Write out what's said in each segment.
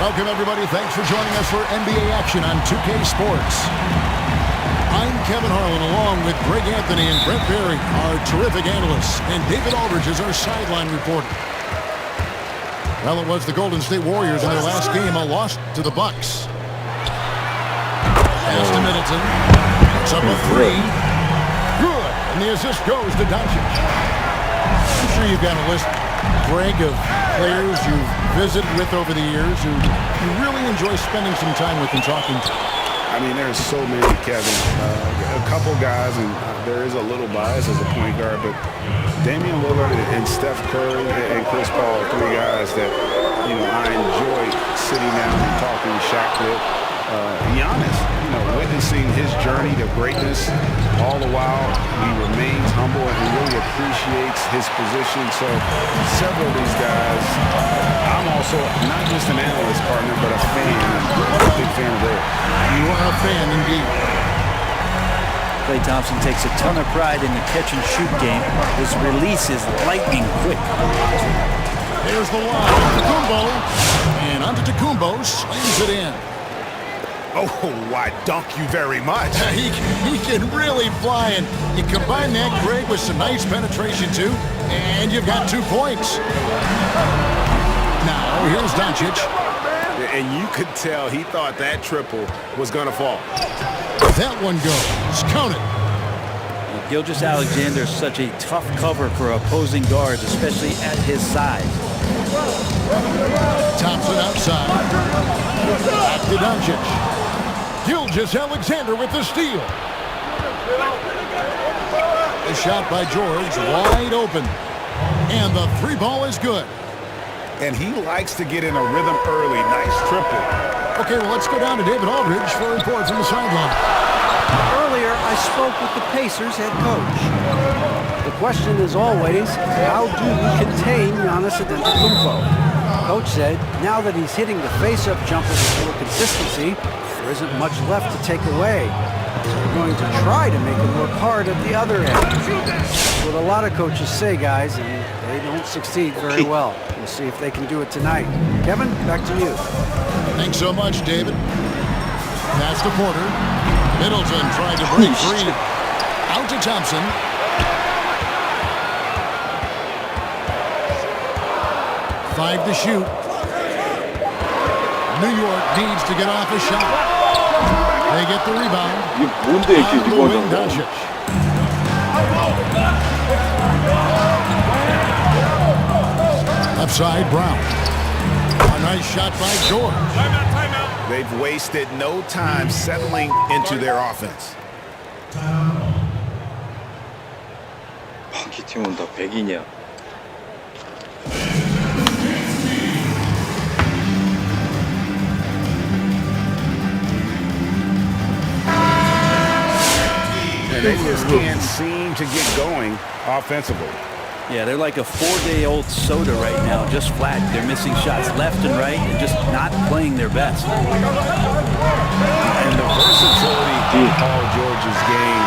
Welcome, everybody. Thanks for joining us for NBA action on 2K Sports. I'm Kevin Harlan, along with Greg Anthony and Brent Berry, our terrific analysts, and David Aldridge is our sideline reporter. Well, it was the Golden State Warriors in their last game, a loss to the Bucks. Pass to Middleton. It's up a three. Good. And the assist goes to Doncic. I'm sure you've got a list, Greg, of players you've visited with over the years who you really enjoy spending some time with and talking to. I mean, there's so many, Kevin. A couple guys, and there is a little bias as a point guard, but Damian Lillard and Steph Curry and Chris Paul are three guys that, you know, I enjoy sitting down and talking Shaq with. Giannis, you know, witnessing his journey to greatness, all the while he remains humble and really appreciates his position. So several of these guys, I'm also not just an analyst partner, but a fan. I'm a big fan of theirs. You are a fan indeed. Klay Thompson takes a ton of pride in the catch-and-shoot game. His release is lightning quick. There's the line. Tacumbo. And Antetokounmpo slams it in. Oh, I dunk you very much. He can really fly, and you combine that, Greg, with some nice penetration, too, and you've got 2 points. Now, here's Doncic. And you could tell he thought that triple was going to fall. That one goes. Count it. Gilgeous-Alexander is such a tough cover for opposing guards, especially at his size. Thompson outside. Back to Doncic. Gilgeous-Alexander with the steal. A shot by George, wide open. And the 3 ball is good. And he likes to get in a rhythm early. Nice triple. Okay, well, let's go down to David Aldridge for a report from the sideline. Earlier, I spoke with the Pacers head coach. The question is always, how do we contain Giannis Antetokounmpo? Coach said, now that he's hitting the face-up jumper with more consistency, there isn't much left to take away. So we're going to try to make him work hard at the other end. That's what a lot of coaches say, guys, and they don't succeed very well. We'll see if they can do it tonight. Kevin, back to you. Thanks so much, David. Pass to Porter. Middleton tried to break free. Out to Thompson. Five to shoot. New York needs to get off a shot. They get the rebound. 뭔데 이렇게 리바운드? Doncic. Upside Brown. A nice shot by George. They've wasted no time settling into their offense. 이 팀은 다 100이냐? They just can't seem to get going offensively. Yeah, they're like a 4-day-old soda right now, just flat. They're missing shots left and right and just not playing their best. And the versatility of Paul George's game,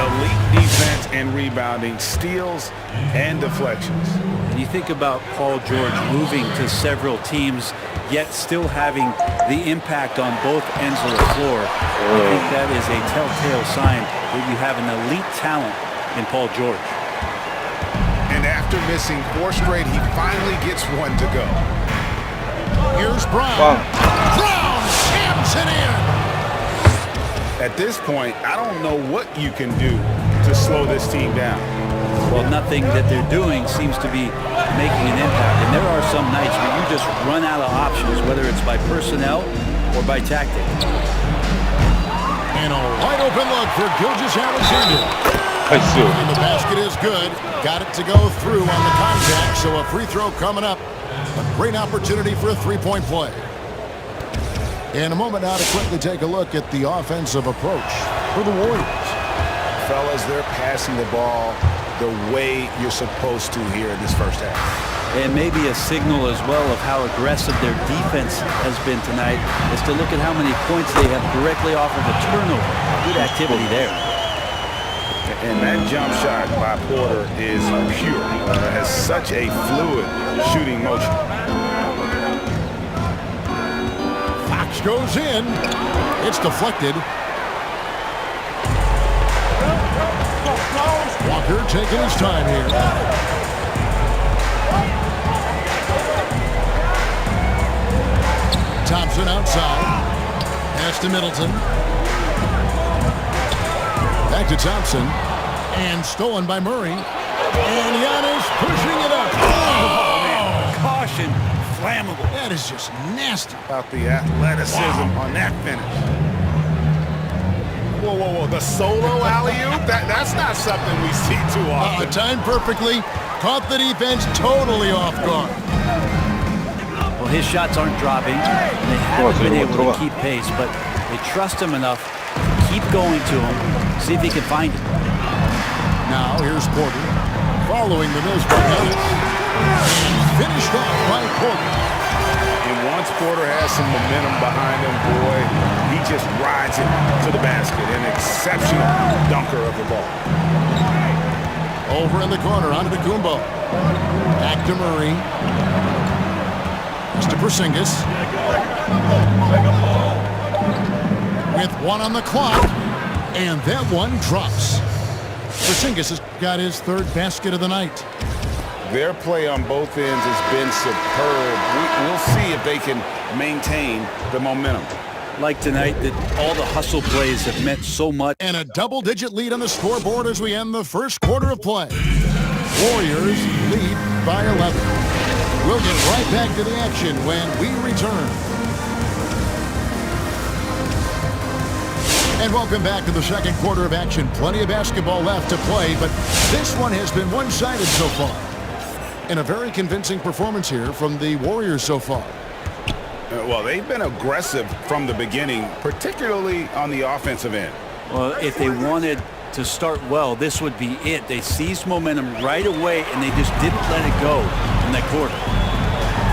elite defense and rebounding, steals and deflections. And you think about Paul George moving to several teams, yet still having the impact on both ends of the floor. I think that is a telltale sign that you have an elite talent in Paul George. And after missing 4 straight, he finally gets one to go. Here's Brown. Brown jams it in. At this point, I don't know what you can do to slow this team down. Well, nothing that they're doing seems to be making an impact. And there are some nights where you just run out of options, whether it's by personnel or by tactic. And a wide open look for Gilgeous-Alexander. 나이스. And the basket is good. Got it to go through on the contact, so a free throw coming up. A great opportunity for a three-point play. In a moment now to quickly take a look at the offensive approach for the Warriors. Fellas, they're passing the ball the way you're supposed to here in this first half. And maybe a signal as well of how aggressive their defense has been tonight is to look at how many points they have directly off of a turnover. Good activity there. And that jump shot by Porter is pure. Has such a fluid shooting motion. Fox goes in. It's deflected. Walker taking his time here. Thompson outside. Pass to Middleton. Back to Thompson. And stolen by Murray. And Giannis pushing it up. Oh, man. Caution. Flammable. That is just nasty. About the athleticism on that finish. Whoa, whoa, whoa. The solo alley-oop? That's not something we see too often. Timed perfectly. Caught the defense totally off guard. Well, his shots aren't dropping. And they haven't been able to keep pace, but they trust him enough to keep going to him, see if he can find it. Now here's Porter. Following the miss by Giannis. Finished off by Porter. And once Porter has some momentum behind him, boy, he just rides it to the basket. An exceptional dunker of the ball. Over in the corner, onto the Kumbo. Back to Murray. It's to Porzingis. With one on the clock. And that one drops. Porzingis has got his third basket of the night. Their play on both ends has been superb. We'll see if they can maintain the momentum. Like tonight, that all the hustle plays have meant so much. And a double-digit lead on the scoreboard as we end the first quarter of play. Warriors lead by 11. We'll get right back to the action when we return. And welcome back to the second quarter of action. Plenty of basketball left to play, but this one has been one-sided so far. And a very convincing performance here from the Warriors so far. Well, they've been aggressive from the beginning, particularly on the offensive end. Well, if they wanted to start well, this would be it. They seized momentum right away, and they just didn't let it go in that quarter.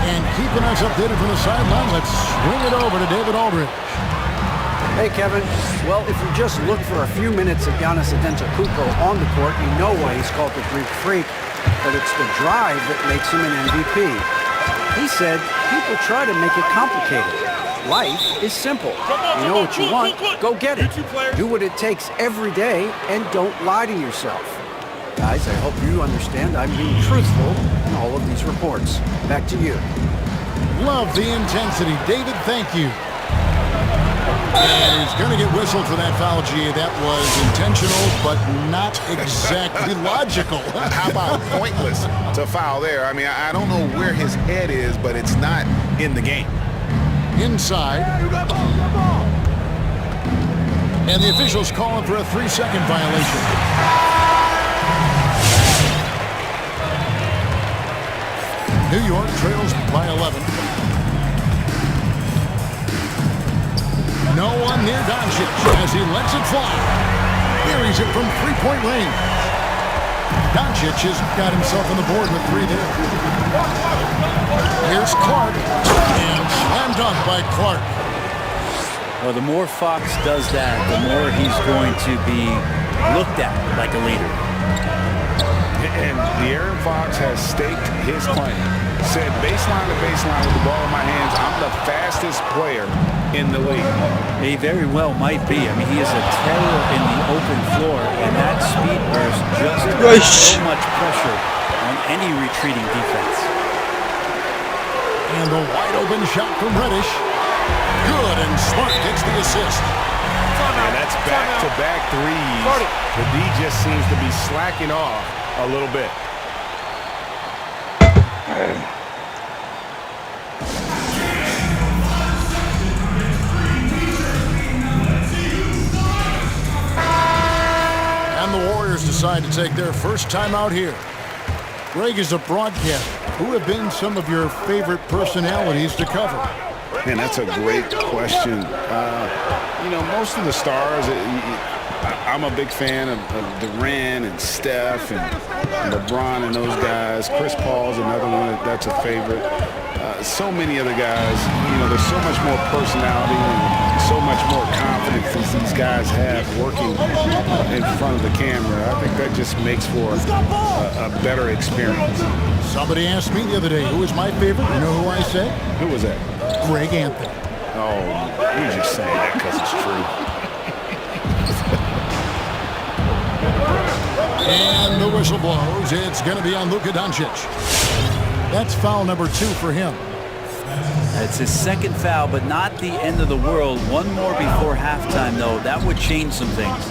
And keeping us updated from the sideline, let's swing it over to David Aldridge. Hey, Kevin. Well, if you just look for a few minutes of Giannis Antetokounmpo on the court, you know why he's called the Greek Freak, but it's the drive that makes him an MVP. He said people try to make it complicated. Life is simple. You know what you want, go get it. Do what it takes every day and don't lie to yourself. Guys, I hope you understand I'm being truthful in all of these reports. Back to you. Love the intensity. David, thank you. And he's going to get whistled for that foul, G. That was intentional, but not exactly logical. How about pointless to foul there? I mean, I don't know where his head is, but it's not in the game. Inside. And the officials calling for a 3-second violation. New York trails by 11. No one near Doncic as he lets it fly. Buries it from three-point range. Doncic has got himself on the board with 3 there. Here's Clark. And slammed dunk by Clark. Well, the more Fox does that, the more he's going to be looked at like a leader. And De'Aaron Fox has staked his claim. Said baseline to baseline with the ball in my hands, I'm the fastest player in the league. He very well might be. I mean, he is a terror in the open floor, and that speed burst just puts so much pressure on any retreating defense. And the wide open shot from Reddish. Good, and Smart gets the assist. And that's back-to-back threes. The D just seems to be slacking off a little bit. side to take their first time out here. Greg, is a broadcaster, who have been some of your favorite personalities to cover? Man, that's a great question. You know, most of the stars, I'm a big fan of Durant and Steph and LeBron and those guys. Chris Paul's another one that's a favorite. So many of the guys, you know, there's so much more personality and so much more confidence these guys have working in front of the camera. I think that just makes for a better experience. Somebody asked me the other day, who was my favorite? You know who I said? Who was that? Greg Anthony. Oh, you're just saying that because it's true. And the whistle blows. It's going to be on Luka Doncic. That's foul number 2 for him. It's his second foul, but not the end of the world. One more before halftime, though. That would change some things.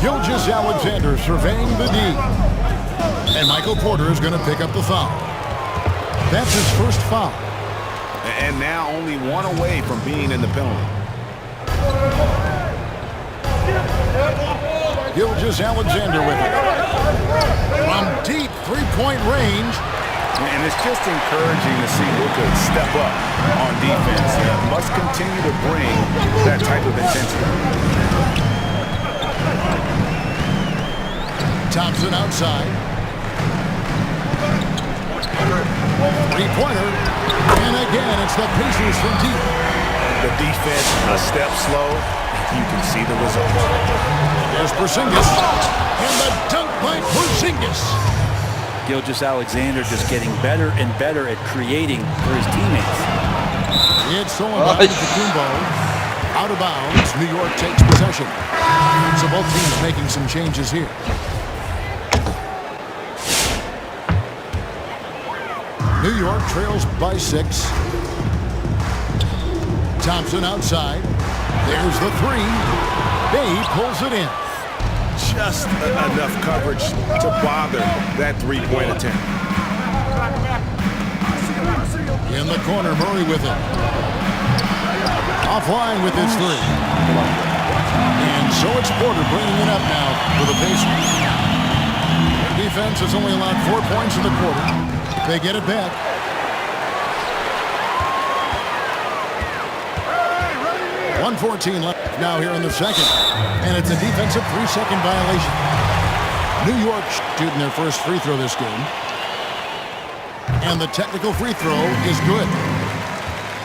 Gilgeous-Alexander surveying the D. And Michael Porter is going to pick up the foul. That's his first foul. And now only one away from being in the penalty. Gilgeous-Alexander with it. From deep three-point range. And it's just encouraging to see Luka step up on defense. Must continue to bring that type of intensity. Thompson outside. Three-pointer. And again, it's the Pacers from deep. The defense a step slow. You can see the result. There's Porzingis. And the dunk by Porzingis. Gilgeous-Alexander just getting better and better at creating for his teammates. It's stolen by Kumbo. Out of bounds. New York takes possession. So both teams making some changes here. New York trails by 6. Thompson outside. There's the 3. Bay pulls it in. Just enough coverage to bother that three-point attempt. In the corner, Murray with it. Offline with his 3. And so it's Porter bringing it up now for the Pacers. Their defense has only allowed 4 points in the quarter. They get it back. .114 left now here in the second. And it's a defensive 3-second violation. New York shooting their first free throw this game. And the technical free throw is good.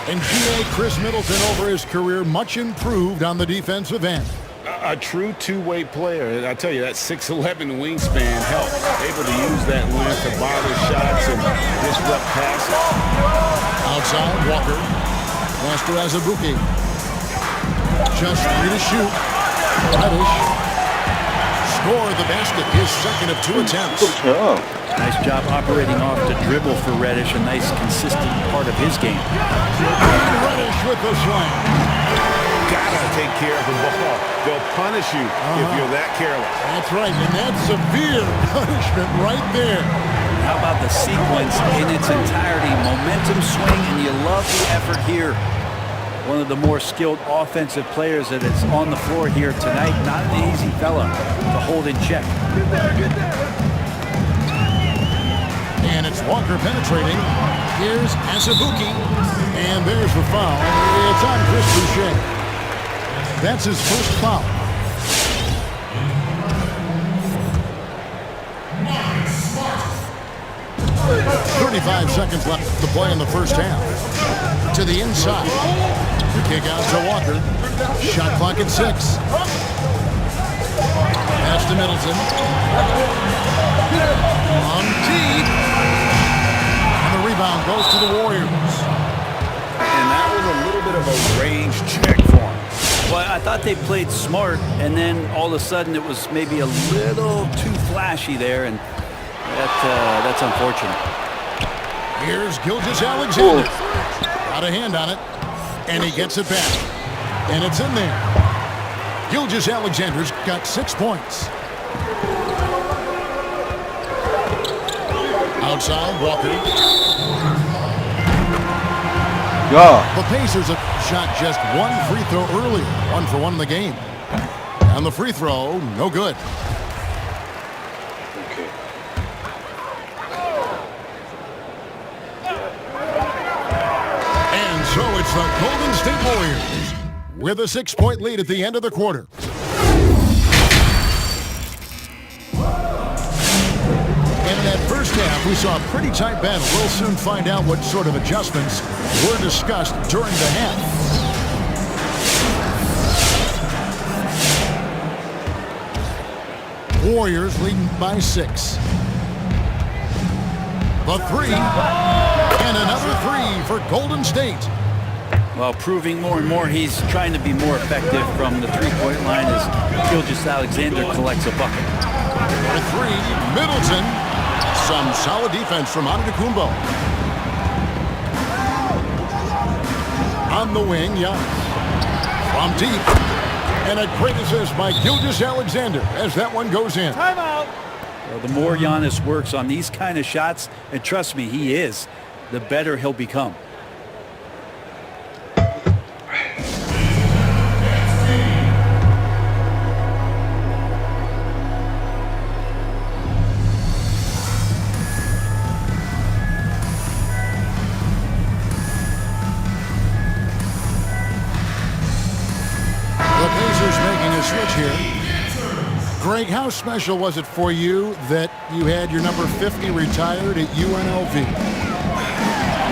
And G.A. Chris Middleton over his career much improved on the defensive end. A true two-way player. I tell you, that 6'11" wingspan helped. Able to use that length to bother shots and disrupt passes. Outside, Walker. Master Azubuike. Just 3 to shoot. Reddish scored the basket, his second of 2 attempts. Nice job operating off the dribble for Reddish, a nice consistent part of his game. Reddish with the slam. Gotta take care of the ball. They'll punish you if you're that careless. That's right, and that's severe punishment right there. How about the sequence in its entirety? Momentum swing, and you love the effort here. One of the more skilled offensive players that is on the floor here tonight. Not an easy fella to hold in check. And it's Walker penetrating. Here's Azubuike. And there's the foul. It's on Chris Boucher. That's his first foul. 35 seconds left to play in the first half. To the inside. The kick out to Walker. Shot clock at 6. Pass to Middleton. On deep. And the rebound goes to the Warriors. And that was a little bit of a range check for him. Well, I thought they played smart, and then all of a sudden it was maybe a little too flashy there, and that's unfortunate. Here's Gilgeous-Alexander. Got a hand on it, and he gets it back. And it's in there. Gilgeous-Alexander's got 6 points. Outside, Walker. 야. The Pacers have shot just one free throw earlier, 1 for 1 in the game. And the free throw, no good. 오케이. And so it's the Golden State Warriors with a 6-point lead at the end of the quarter. And in that first half, we saw a pretty tight battle. We'll soon find out what sort of adjustments were discussed during the half. Warriors leading by 6. The 3, and another 3 for Golden State. Well, proving more and more he's trying to be more effective from the three-point line as Gilgeous-Alexander collects a bucket. For 3, Middleton. Some solid defense from Antetokounmpo. On the wing, Giannis. From deep. And a great assist by Gilgeous-Alexander as that one goes in. Timeout. Well, the more Giannis works on these kind of shots, and trust me, he is, the better he'll become. Switch here. Greg, how special was it for you that you had your number 50 retired at UNLV?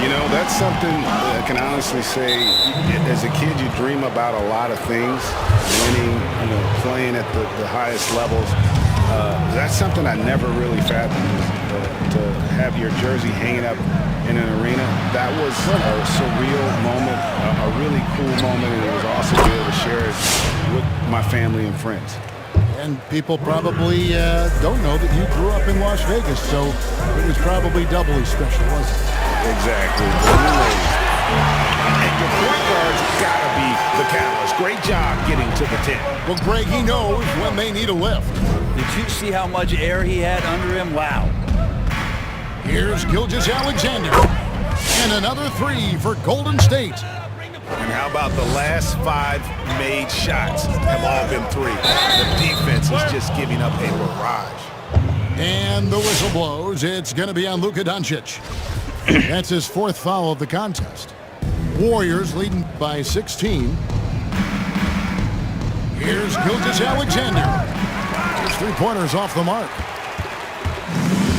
You know, that's something I can honestly say. As a kid, you dream about a lot of things, winning, playing at the highest levels. That's something I never really fathomed, to have your jersey hanging up in an arena. That was a surreal moment, a really cool moment, and it was awesome to be able to share it with my family and friends. And people probably don't know that you grew up in Las Vegas, so it was probably doubly special, wasn't it? Exactly. And your point guard's got to be the catalyst. Great job getting to the 10. Well, Greg, he knows when they need a lift. Did you see how much air he had under him? Wow. Here's Gilgeous-Alexander. And another 3 for Golden State. And how about the last 5 made shots have all been 3. The defense is just giving up a barrage. And the whistle blows. It's going to be on Luka Doncic. That's his 4th foul of the contest. Warriors leading by 16. Here's Gilgeous-Alexander. His 3-pointer's off the mark.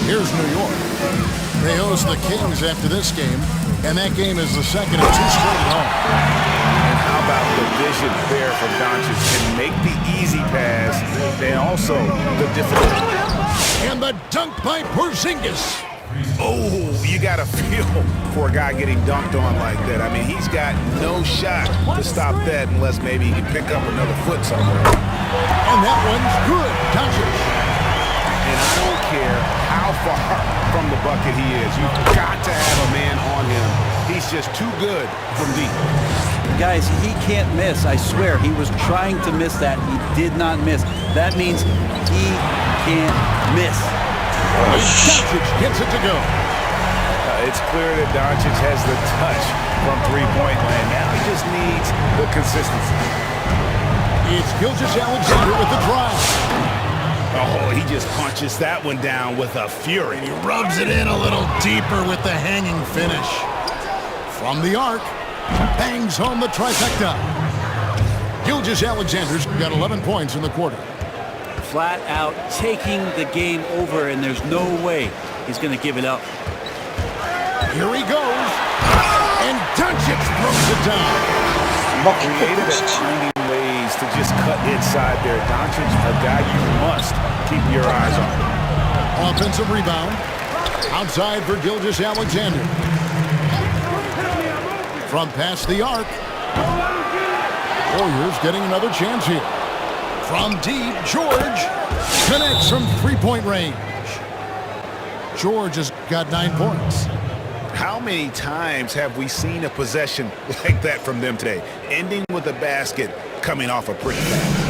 Here's New York. They host the Kings after this game, and that game is the second of 2 straight at home. And how about the vision there from Doncic? Can make the easy pass, and also the difficult. And the dunk by Porzingis. Oh, you got to feel for a guy getting dunked on like that. I mean, he's got no shot to stop that unless maybe he can pick up another foot somewhere. And that one's good. Doncic. And I don't care how far from the bucket he is. You've got to have a man on him. He's just too good from deep. Guys, he can't miss. I swear, he was trying to miss that. He did not miss. That means he can't miss. Doncic gets it to go. It's clear that Doncic has the touch from three-point land. Now he just needs the consistency. It's Gilgeous-Alexander with the drive. Oh, he just punches that one down with a fury. He rubs it in a little deeper with the hanging finish. From the arc, bangs home the trifecta. Gilgeous-Alexander's got 11 points in the quarter. Flat out taking the game over, and there's no way he's going to give it up. Here he goes. And Doncic throws it down. Creative at finding ways to just cut inside there. Doncic, a guy you must keep your eyes on. Offensive rebound. Outside for Gilgeous-Alexander. From past the arc. Warriors getting another chance here. From deep, George connects from three-point range. George has got 9 points. How many times have we seen a possession like that from them today? Ending with a basket, coming off a pretty pass.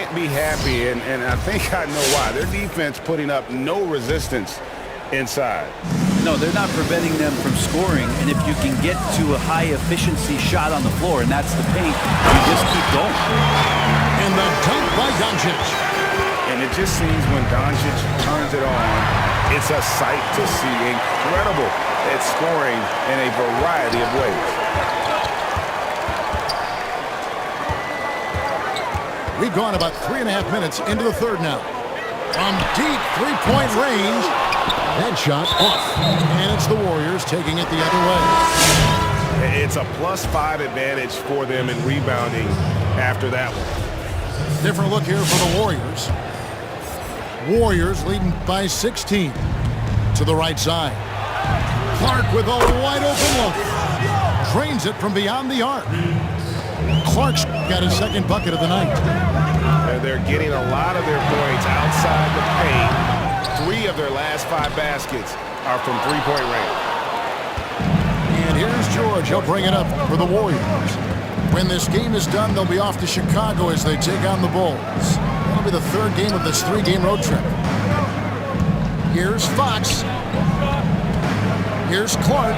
can't be happy, and I think I know why. Their defense putting up no resistance inside. No, they're not preventing them from scoring, and if you can get to a high-efficiency shot on the floor, and that's the paint, you just keep going. And the dunk by Doncic. And it just seems when Doncic turns it on, it's a sight to see. Incredible at scoring in a variety of ways. We've gone about 3.5 minutes into the third now. From deep three-point range, that shot off. And it's the Warriors taking it the other way. It's a +5 advantage for them in rebounding after that one. Different look here for the Warriors. Warriors leading by 16 to the right side. Clark with a wide-open look. Drains it from beyond the arc. Clark's got his second bucket of the night. They're getting a lot of their points outside the paint. 3 of their last 5 baskets are from three-point range. And here's George. He'll bring it up for the Warriors. When this game is done, they'll be off to Chicago as they take on the Bulls. That'll be the third game of this 3-game road trip. Here's Fox. Here's Clark.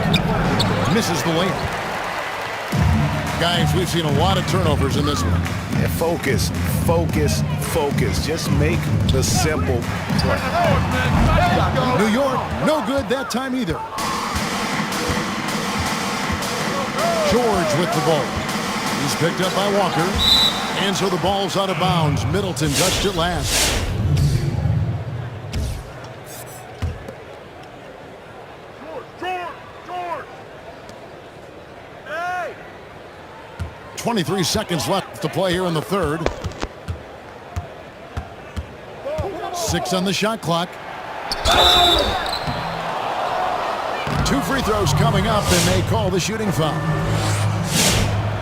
Misses the layup. Guys, we've seen a lot of turnovers in this one. Yeah, focus, focus, focus. Just make the simple play. New York, no good that time either. George with the ball. He's picked up by Walker. And so the ball's out of bounds. Middleton touched it last. 23 seconds left to play here in the third. 6 on the shot clock. 2 free throws coming up, and they call the shooting foul.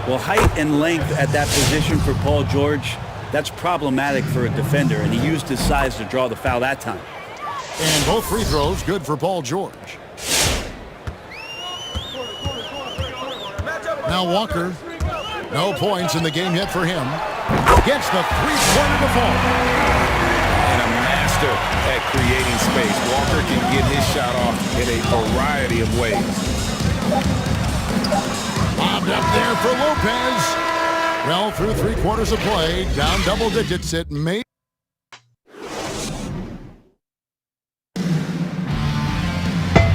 Well, height and length at that position for Paul George, that's problematic for a defender, and he used his size to draw the foul that time. And both free throws good for Paul George. Now Walker. No points in the game yet for him. Gets the three-pointer to fall. And a master at creating space. Walker can get his shot off in a variety of ways. Bobbed up there for Lopez. Well, through 3 quarters of play, down double digits, it may.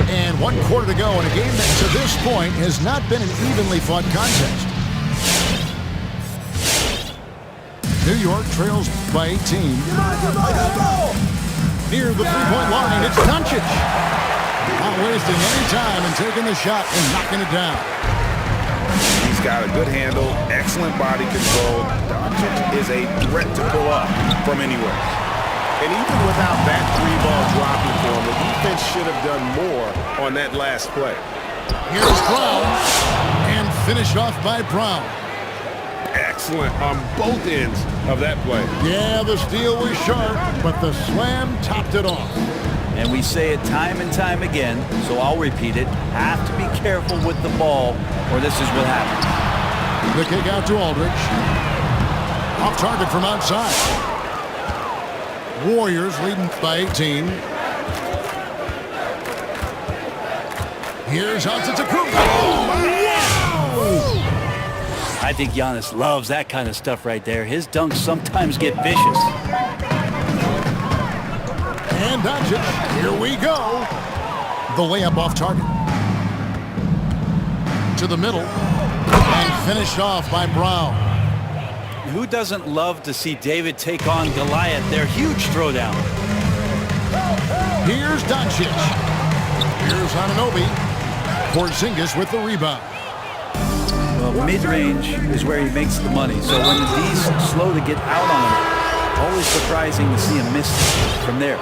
And 1 quarter to go in a game that to this point has not been an evenly fought contest. New York trails by 18. Near the three-point line, it's Doncic. Not wasting any time and taking the shot and knocking it down. He's got a good handle, excellent body control. Doncic is a threat to pull up from anywhere. And even without that 3-ball dropping for him, the defense should have done more on that last play. Here's Brown, and finished off by Brown. Excellent on both ends of that play. Yeah, the steal was sharp, but the slam topped it off. And we say it time and time again, so I'll repeat it. Have to be careful with the ball, or this is what happens. The kick out to Aldridge. Off target from outside. Warriors leading by 18. Here's Antetokounmpo. Oh, wow! I think Giannis loves that kind of stuff right there. His dunks sometimes get vicious. And Doncic, here we go. The layup off target. To the middle. And finished off by Brown. Who doesn't love to see David take on Goliath? Their huge throwdown. Here's Doncic. Here's Anunoby. Porzingis with the rebound. Well, mid-range is where he makes the money. So when he's slow to get out on him, always surprising to see him miss from there.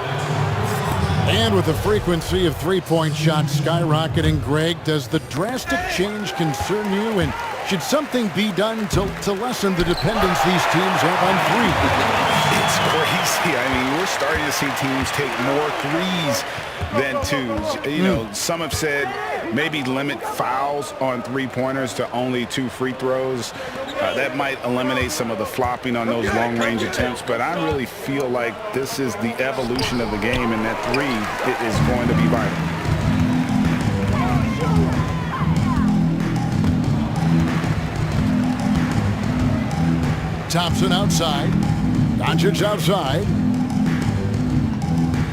And with the frequency of three-point shots skyrocketing, Greg, does the drastic change concern you? And should something be done to lessen the dependence these teams have on three? It's crazy. I mean, we're starting to see teams take more threes than twos. You know, some have said maybe limit fouls on three-pointers to only 2 free throws. That might eliminate some of the flopping on those long-range attempts, but I really feel like this is the evolution of the game, and that three is going to be vital. Thompson outside. Doncic outside.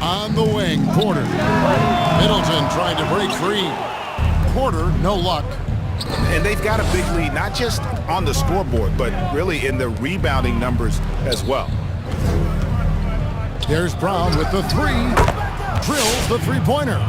On the wing, Porter. Middleton tried to break free. Porter, no luck. And they've got a big lead, not just on the scoreboard, but really in the rebounding numbers as well. There's Brown with the three. Drills the three-pointer.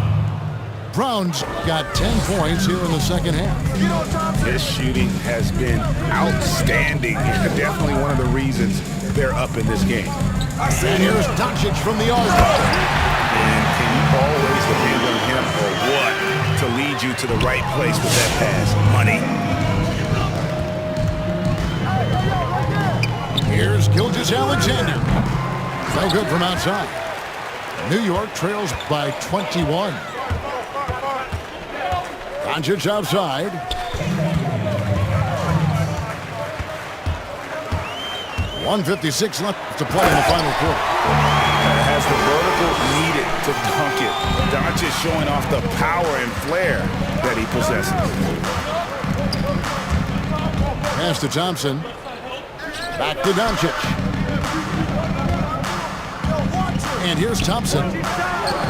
Brown's got 10 points here in the second half. His shooting has been outstanding. Definitely one of the reasons they're up in this game. And here's Doncic from the arc. And can you always depend on him or what to lead you to the right place with that pass? Money. Here's Gilgeous-Alexander. No good from outside. New York trails by 21. Doncic outside. .156 left to play in the final quarter. Has the vertical needed to dunk it. Doncic showing off the power and flair that he possesses. Pass to Thompson. Back to Doncic. And here's Thompson.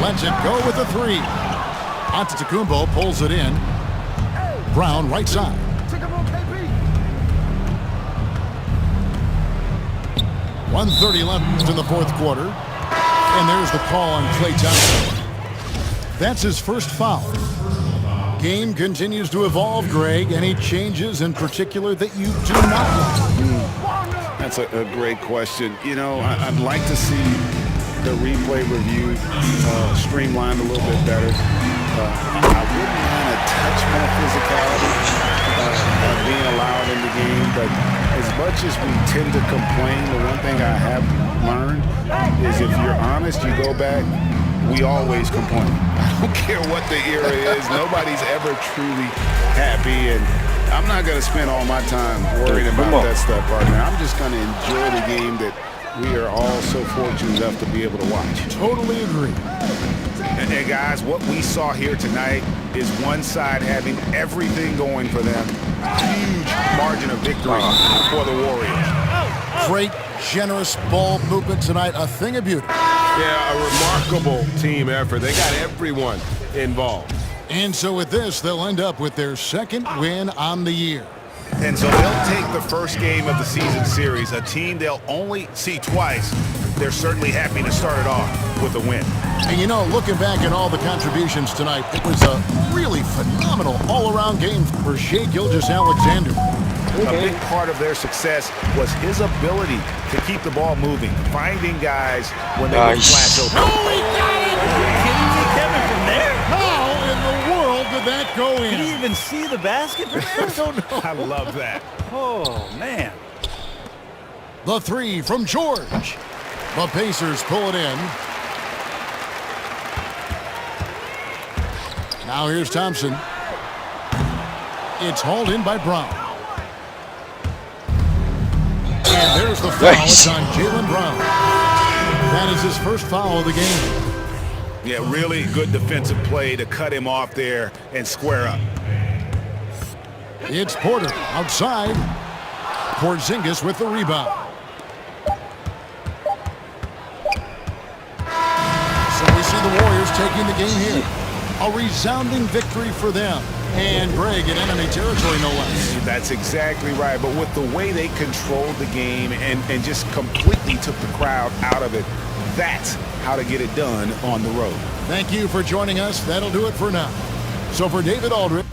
Lets it go with a three. Antetokounmpo pulls it in. Brown right side. .130 left in the fourth quarter. And there's the call on Klay Thompson. That's his first foul. Game continues to evolve, Greg. Any changes in particular that you do not like? That's a great question. You know, I'd like to see the replay review streamlined a little bit better. I wouldn't mind a touch more physicality being allowed in the game, but as much as we tend to complain, the one thing I have learned is if you're honest, you go back, we always complain. I don't care what the era is. Nobody's ever truly happy, and I'm not going to spend all my time worrying about that stuff, partner. I'm just going to enjoy the game that we are all so fortunate enough to be able to watch. Totally agree. And guys, what we saw here tonight is one side having everything going for them. Huge margin of victory for the Warriors. Great, generous ball movement tonight. A thing of beauty. Yeah, a remarkable team effort. They got everyone involved. And so with this, they'll end up with their second win on the year. And so they'll take the first game of the season series, a team they'll only see twice. They're certainly happy to start it off with a win. And you know, looking back at all the contributions tonight, it was a really phenomenal all-around game for Shai Gilgeous-Alexander. A big part of their success was his ability to keep the ball moving, finding guys when they were flat open. Oh, he got it! Are you kidding me, Kevin, from there? How in the world did that go in? Did he even see the basket from there? I don't know. I love that. Oh, man. The three from George. The Pacers pull it in. Now here's Thompson. It's hauled in by Brown. And there's the foul. It's on Jaylen Brown. That is his first foul of the game. Yeah, really good defensive play to cut him off there and square up. It's Porter outside. Porzingis with the rebound. So we see the Warriors taking the game here. A resounding victory for them. And Greg in enemy territory, no less. That's exactly right. But with the way they controlled the game and just completely took the crowd out of it, that's how to get it done on the road. Thank you for joining us. That'll do it for now. So for David Aldridge.